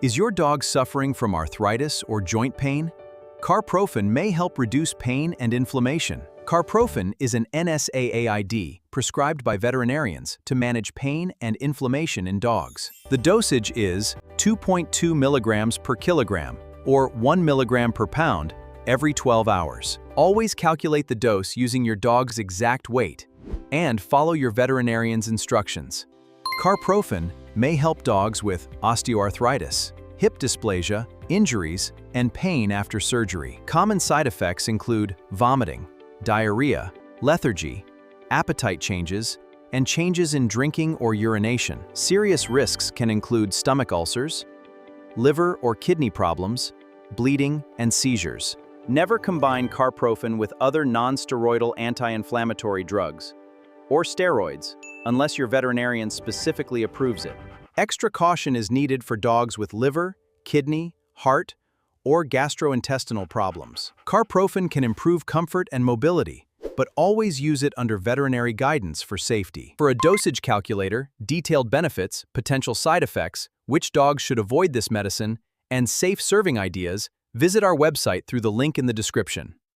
Is your dog suffering from arthritis or joint pain? Carprofen may help reduce pain and inflammation. Carprofen is an NSAID prescribed by veterinarians to manage pain and inflammation in dogs. The dosage is 2.2 milligrams per kilogram or 1 milligram per pound every 12 hours. Always calculate the dose using your dog's exact weight and follow your veterinarian's instructions. Carprofen may help dogs with osteoarthritis, hip dysplasia, injuries, and pain after surgery. Common side effects include vomiting, diarrhea, lethargy, appetite changes, and changes in drinking or urination. Serious risks can include stomach ulcers, liver or kidney problems, bleeding, and seizures. Never combine Carprofen with other nonsteroidal anti-inflammatory drugs or steroids unless your veterinarian specifically approves it. Extra caution is needed for dogs with liver, kidney, heart, or gastrointestinal problems. Carprofen can improve comfort and mobility, but always use it under veterinary guidance for safety. For a dosage calculator, detailed benefits, potential side effects, which dogs should avoid this medicine, and safe serving ideas, visit our website through the link in the description.